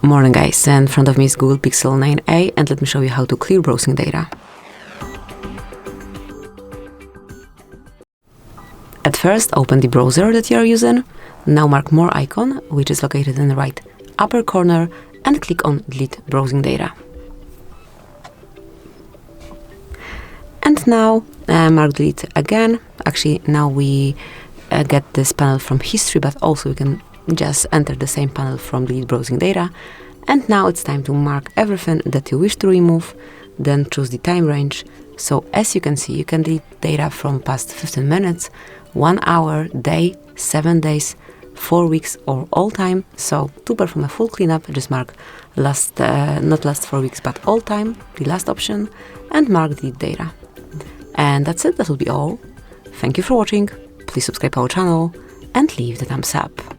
Morning guys, in front of me is Google Pixel 9a and let me show you how to clear browsing data. At first, open the browser that you are using. Now mark More icon, which is located in the right upper corner, and click on Delete Browsing Data. And now mark Delete again. Actually, now we get this panel from History, but also we can just enter the same panel from Delete Browsing Data. And now it's time to mark everything that you wish to remove, then choose the time range. So as you can see, you can delete data from past 15 minutes, 1 hour, day, 7 days, 4 weeks, or all time. So to perform a full cleanup, just mark not last 4 weeks, but all time, the last option, and mark delete data. And that's it, that will be all. Thank you for watching, please subscribe our channel, and leave the thumbs up.